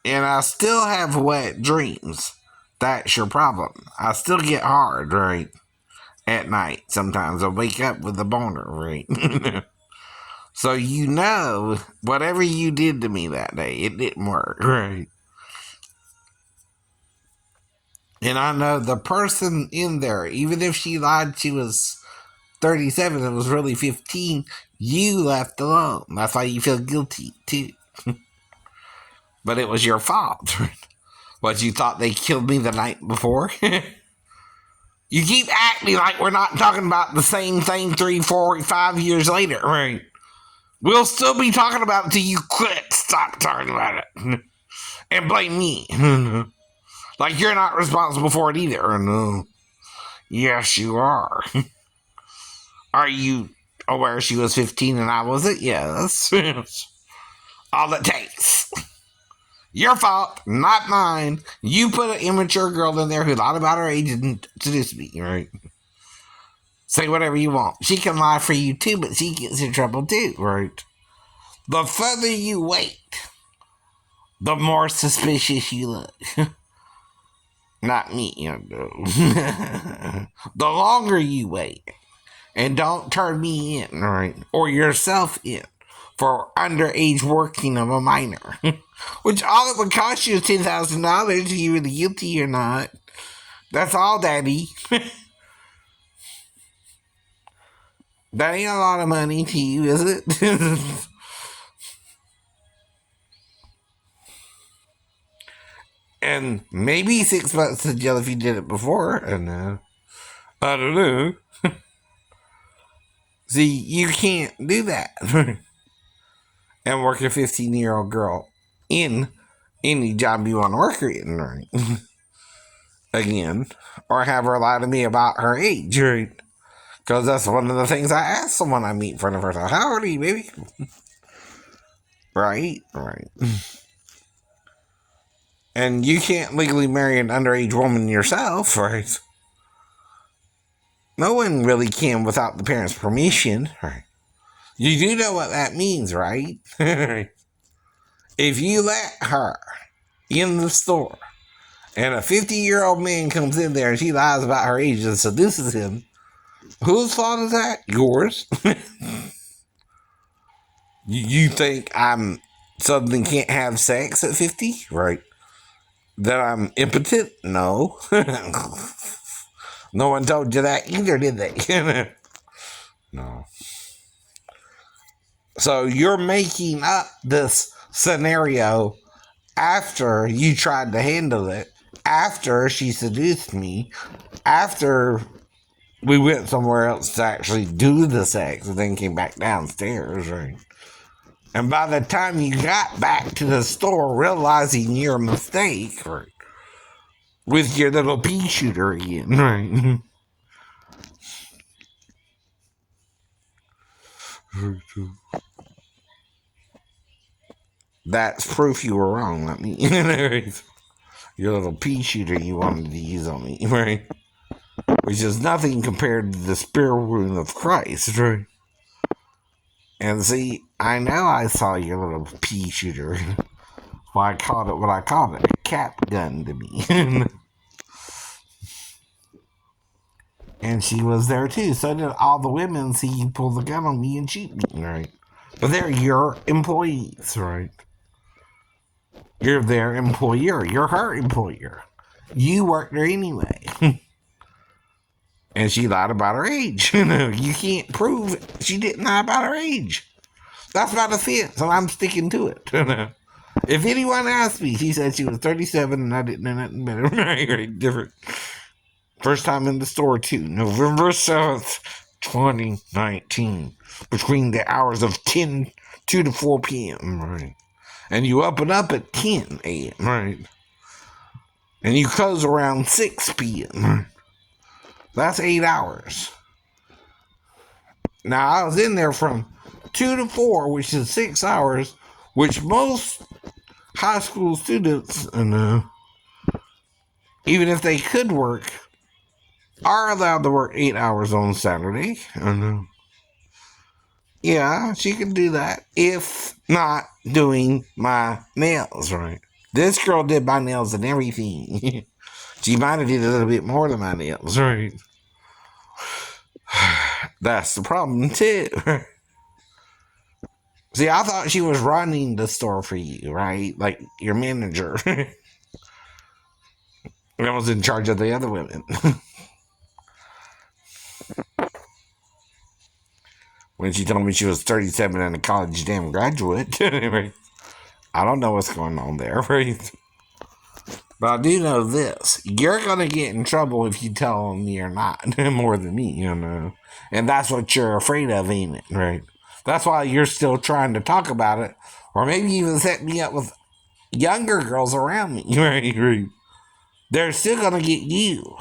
And I still have wet dreams. That's your problem. I still get hard, right? At night. Sometimes I wake up with a boner, right? So you know, whatever you did to me that day, it didn't work, right? And I know the person in there, even if she lied she was 37 and was really 15, you left alone. That's why you feel guilty, too. But it was your fault. What, you thought they killed me the night before? You keep acting like we're not talking about the same thing 3, 4, 5 years later, right? We'll still be talking about it till you quit. Stop talking about it. And blame me. Like you're not responsible for it either. No. Yes, you are. Are you aware she was 15 and I wasn't? Yes. All it takes. Your fault, not mine. You put an immature girl in there who lied about her age and seduced me, right? Say whatever you want. She can lie for you too, but she gets in trouble too, right? The further you wait, the more suspicious you look. Not me, you know. The longer you wait, and don't turn me in, right? Or yourself in for underage working of a minor. Which all it would cost you is $10,000 if you were guilty or not. That's all, Daddy. That ain't a lot of money to you, is it? And maybe 6 months in jail if you did it before. And I don't know. See, you can't do that. And work a 15-year-old girl in any job you want to work her in, right? Again. Or have her lie to me about her age, right? Because that's one of the things I ask someone I meet for the first time. How old are you, baby? Right? Right. And you can't legally marry an underage woman yourself, right? No one really can without the parents' permission, right? You do know what that means, right? If you let her in the store and a 50-year-old man comes in there and she lies about her age and seduces him, whose fault is that? Yours. You think I'm suddenly can't have sex at 50? Right. That I'm impotent? No. No one told you that either, did they? No. So you're making up this scenario after you tried to handle it, after she seduced me, after we went somewhere else to actually do the sex and then came back downstairs, right? And by the time you got back to the store realizing your mistake, right, with your little pea shooter again, right? That's proof you were wrong, not me. Your little pea shooter you wanted to use on me, right? Which is nothing compared to the spear wound of Christ, right? And see, I know I saw your little pea shooter. Why I called it what I called it, a cap gun to me. And she was there too. So did all the women see you pull the gun on me and shoot me, right? But they're your employees, right? You're their employer. You're her employer. You work there anyway. And she lied about her age. You can't prove she didn't lie about her age. That's not a offense, and I'm sticking to it. If anyone asked me, she said she was 37 and I didn't know nothing better. Right, different. First time in the store, too. November 7th, 2019. Between the hours of 2 to 4 p.m., right? And you open up at 10 a.m., right? And you close around 6 p.m., right? That's 8 hours. Now, I was in there from 2 to 4, which is 6 hours, which most high school students, even if they could work, are allowed to work 8 hours on Saturday. Yeah, she can do that if not doing my nails, right? This girl did my nails and everything. She might have did a little bit more than my nails, right? That's the problem, too. See, I thought she was running the store for you, right? Like your manager. I was in charge of the other women. When she told me she was 37 and a college damn graduate. Right? I don't know what's going on there, right? But I do know this. You're going to get in trouble if you tell them you're not, more than me, you know. And that's what you're afraid of, ain't it, right? That's why you're still trying to talk about it. Or maybe even set me up with younger girls around me, right? They're still going to get you.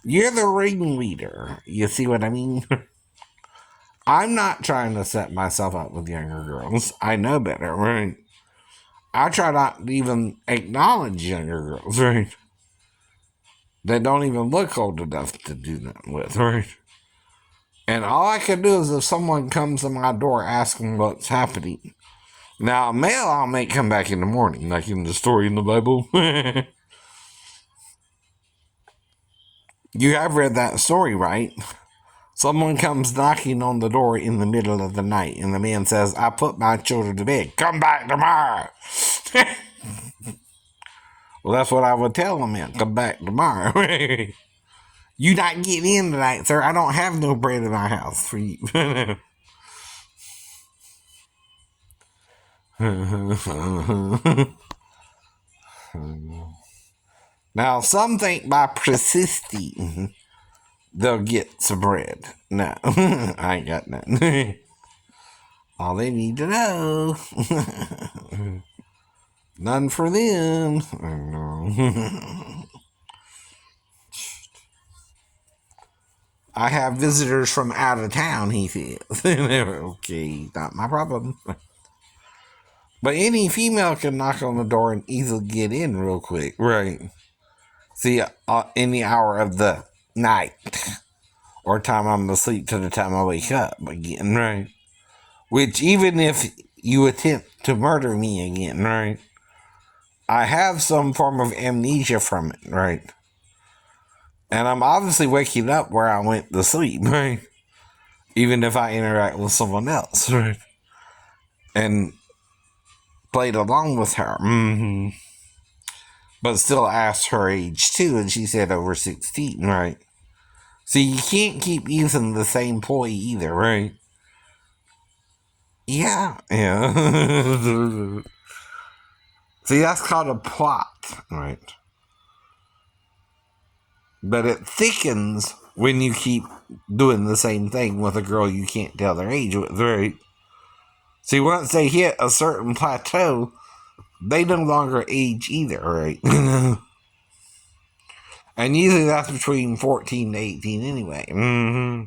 You're the ringleader. You see what I mean? I'm not trying to set myself up with younger girls. I know better, right? I try not to even acknowledge younger girls, right? They don't even look old enough to do that with, right? And all I can do is if someone comes to my door asking what's happening. Now, a male I'll make come back in the morning, like in the story in the Bible. You have read that story, right? Someone comes knocking on the door in the middle of the night, and the man says, I put my children to bed. Come back tomorrow. Well, that's what I would tell them, man. Come back tomorrow. You not getting in tonight, sir. I don't have no bread in my house for you. Now, some think by persisting, they'll get some bread. No, I ain't got nothing. All they need to know. None for them. I have visitors from out of town, he says. Okay, not my problem. But any female can knock on the door and easily get in real quick. Right. See, any hour of the night or time I'm asleep to the time I wake up again, right? Which, even if you attempt to murder me again, right? I have some form of amnesia from it, right? And I'm obviously waking up where I went to sleep, right? Even if I interact with someone else, right? And played along with her. Mm-hmm. But still asked her age too, and she said over 16, right? So you can't keep using the same ploy either, right? Yeah. See, that's called a plot, right? But it thickens when you keep doing the same thing with a girl you can't tell their age with, right? See, once they hit a certain plateau, they no longer age either, right? And usually that's between 14 to 18 anyway. Mm-hmm.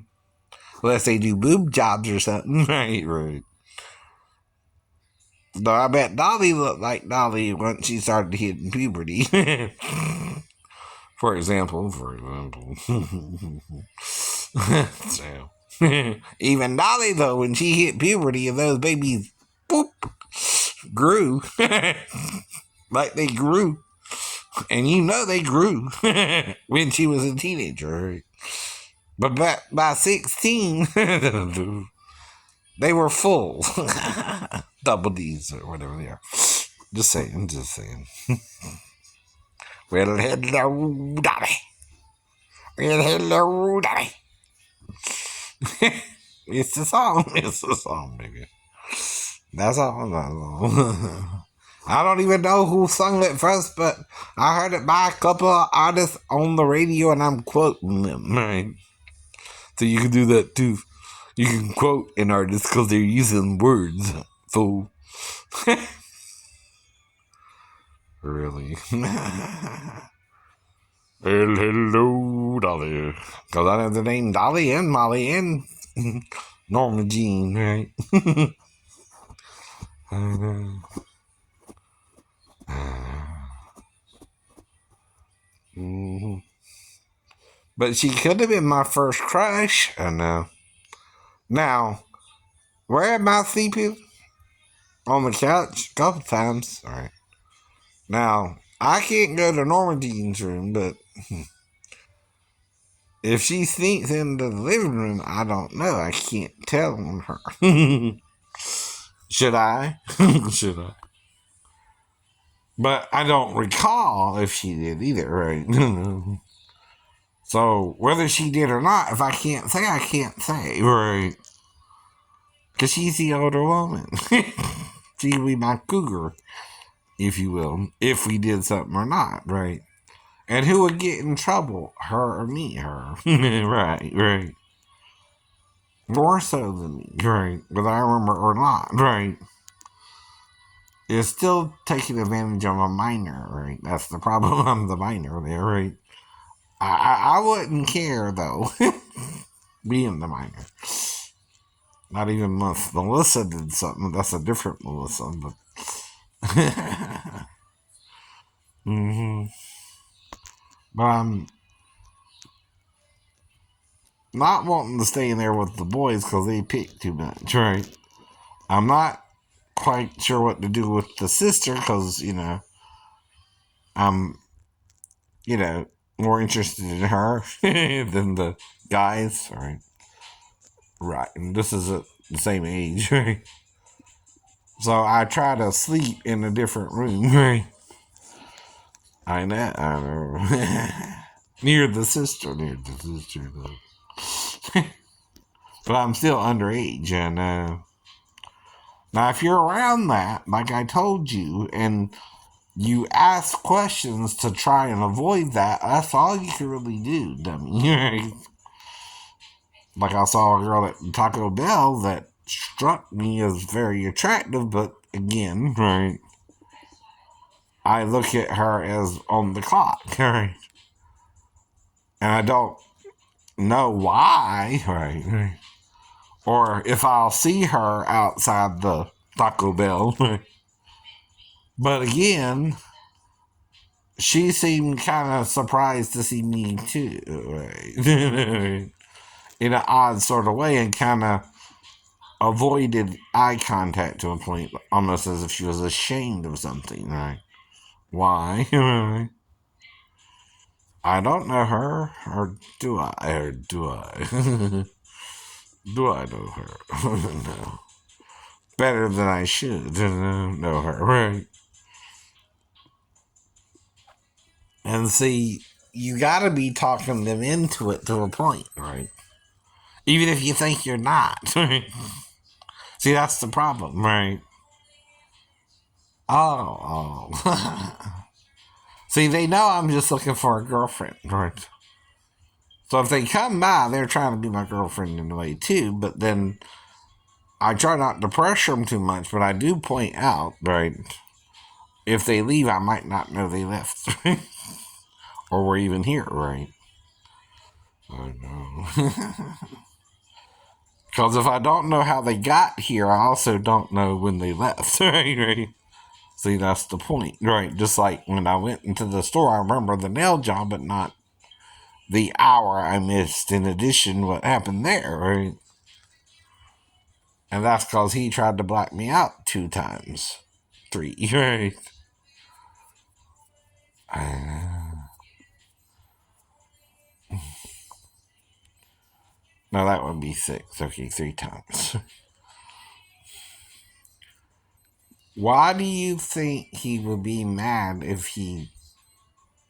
Unless they do boob jobs or something. Right. Though I bet Dolly looked like Dolly once she started hitting puberty. For example. So, even Dolly, though, when she hit puberty and those babies, boop, grew. Like they grew. And you know they grew when she was a teenager. But by 16, they were full. Double D's or whatever they are. Just saying. Well, hello, Dolly. Well, hello, Dolly. It's the song, baby. That's all. I don't even know who sung it first, but I heard it by a couple of artists on the radio, and I'm quoting them. Right? So you can do that too. You can quote an artist because they're using words, fool. Really? Well, hello, Dolly. Because I have the name Dolly and Molly and Norma Jean, right? Mm-hmm. But she could have been my first crush. I know. Now, where am I sleeping? On the couch? A couple times. All right. Now, I can't go to Norma Jean's room, but if she sneaks into the living room, I don't know. I can't tell on her. Should I? Should I? But I don't recall if she did either, right? So whether she did or not, if I can't say, I can't say, right? Because she's the older woman. She'd be my cougar, if you will, if we did something or not, right? And who would get in trouble, her or me? Her. Right, right. More so than me, right? Whether I remember or not, right? Is still taking advantage of a minor, right? That's the problem. I'm the minor there, right? I wouldn't care though, being the minor. Not even if Melissa did something. That's a different Melissa, but. Mm-hmm. But I'm not wanting to stay in there with the boys because they pick too much, right? I'm not quite sure what to do with the sister because, I'm, you know, more interested in her than the guys, right? Right. And this is at the same age, right? So I try to sleep in a different room, right? I know. Near the sister, though. But I'm still underage, and now if you're around that, like I told you, and you ask questions to try and avoid that, that's all you can really do, dummy. Like I saw a girl at Taco Bell that struck me as very attractive, but again, right, I look at her as on the clock, right? And I don't know why, right? Or if I'll see her outside the Taco Bell. But again, she seemed kind of surprised to see me too, right? In an odd sort of way, and kind of avoided eye contact to a point, almost as if she was ashamed of something, right? Why? I don't know her, or do I? Or do I? Do I know her? No. Better than I should know her, right? And see, you gotta be talking them into it to a point, right? Even if you think you're not. Right? See, that's the problem, right? Oh. See, they know I'm just looking for a girlfriend, right? So if they come by, they're trying to be my girlfriend in a way too, but then I try not to pressure them too much, but I do point out, right? If they leave, I might not know they left, or were even here, right? I know. Because if I don't know how they got here, I also don't know when they left, right? See, that's the point, right? Just like when I went into the store, I remember the nail job, but not the hour I missed. In addition, what happened there, right? And that's because he tried to black me out 2 times, 3, right? No, that would be 6. Okay, 3 times. Why do you think he would be mad if he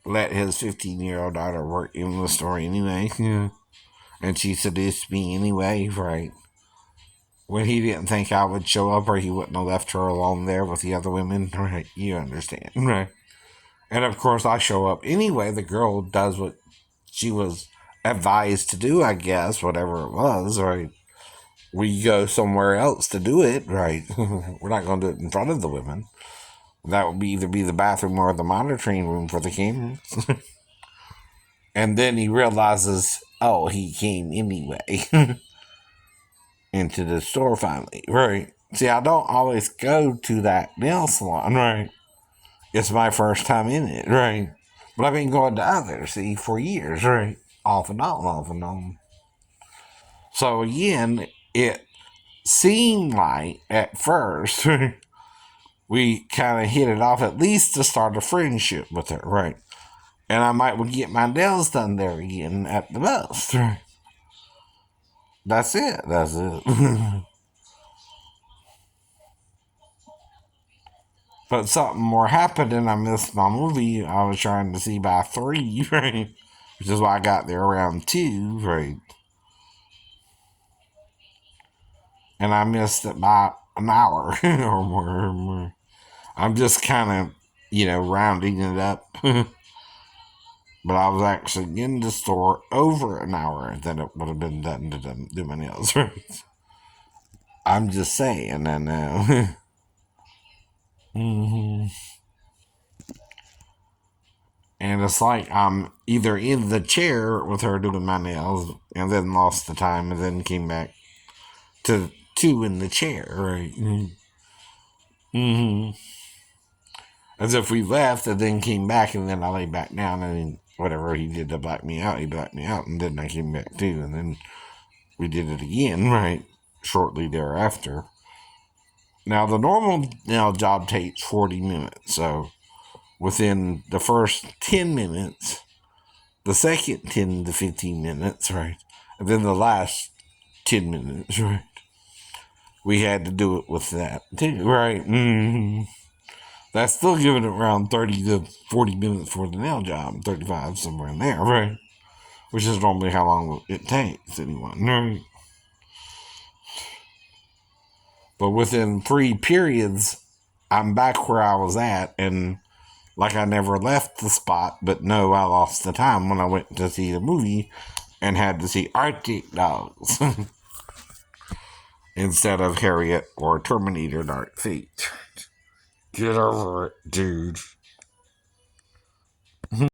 let his 15-year-old daughter work in the store anyway? Yeah. And she seduced me anyway, right? When he didn't think I would show up or he wouldn't have left her alone there with the other women, right? You understand, right? And of course, I show up anyway. The girl does what she was advised to do, I guess, whatever it was, right? We go somewhere else to do it, right? We're not going to do it in front of the women. That would be either be the bathroom or the monitoring room for the cameras. And then he realizes, oh, he came anyway into the store finally, right? See, I don't always go to that nail salon, right? It's my first time in it, right? But I've been going to others, see, for years, right? Off and on, off and on. So again, it seemed like at first we kind of hit it off at least to start a friendship with her, right? And I might would get my nails done there again at the most, right? That's it. That's it. But something more happened and I missed my movie I was trying to see by 3, right? Which is why I got there around 2, right? And I missed it by an hour or more. I'm just kind of, rounding it up. But I was actually in the store over an hour than it would have been done to do my nails, right? I'm just saying, I know. hmm And it's like I'm either in the chair with her doing my nails and then lost the time and then came back to 2 in the chair, right? Mm-hmm. As if we left and then came back and then I lay back down and then whatever he did to black me out, he blacked me out and then I came back too and then we did it again, right? Shortly thereafter. Now the normal nail job takes 40 minutes, so within the first 10 minutes, the second 10 to 15 minutes, right? And then the last 10 minutes, right? We had to do it with that, too, right? Mm-hmm. That's still giving it around 30 to 40 minutes for the nail job, 35, somewhere in there, right? Which is normally how long it takes anyone, right? But within 3 periods, I'm back where I was at, and like I never left the spot, but no, I lost the time when I went to see the movie and had to see Arctic Dogs instead of Harriet or Terminator Dark Fate. Get over it, dude.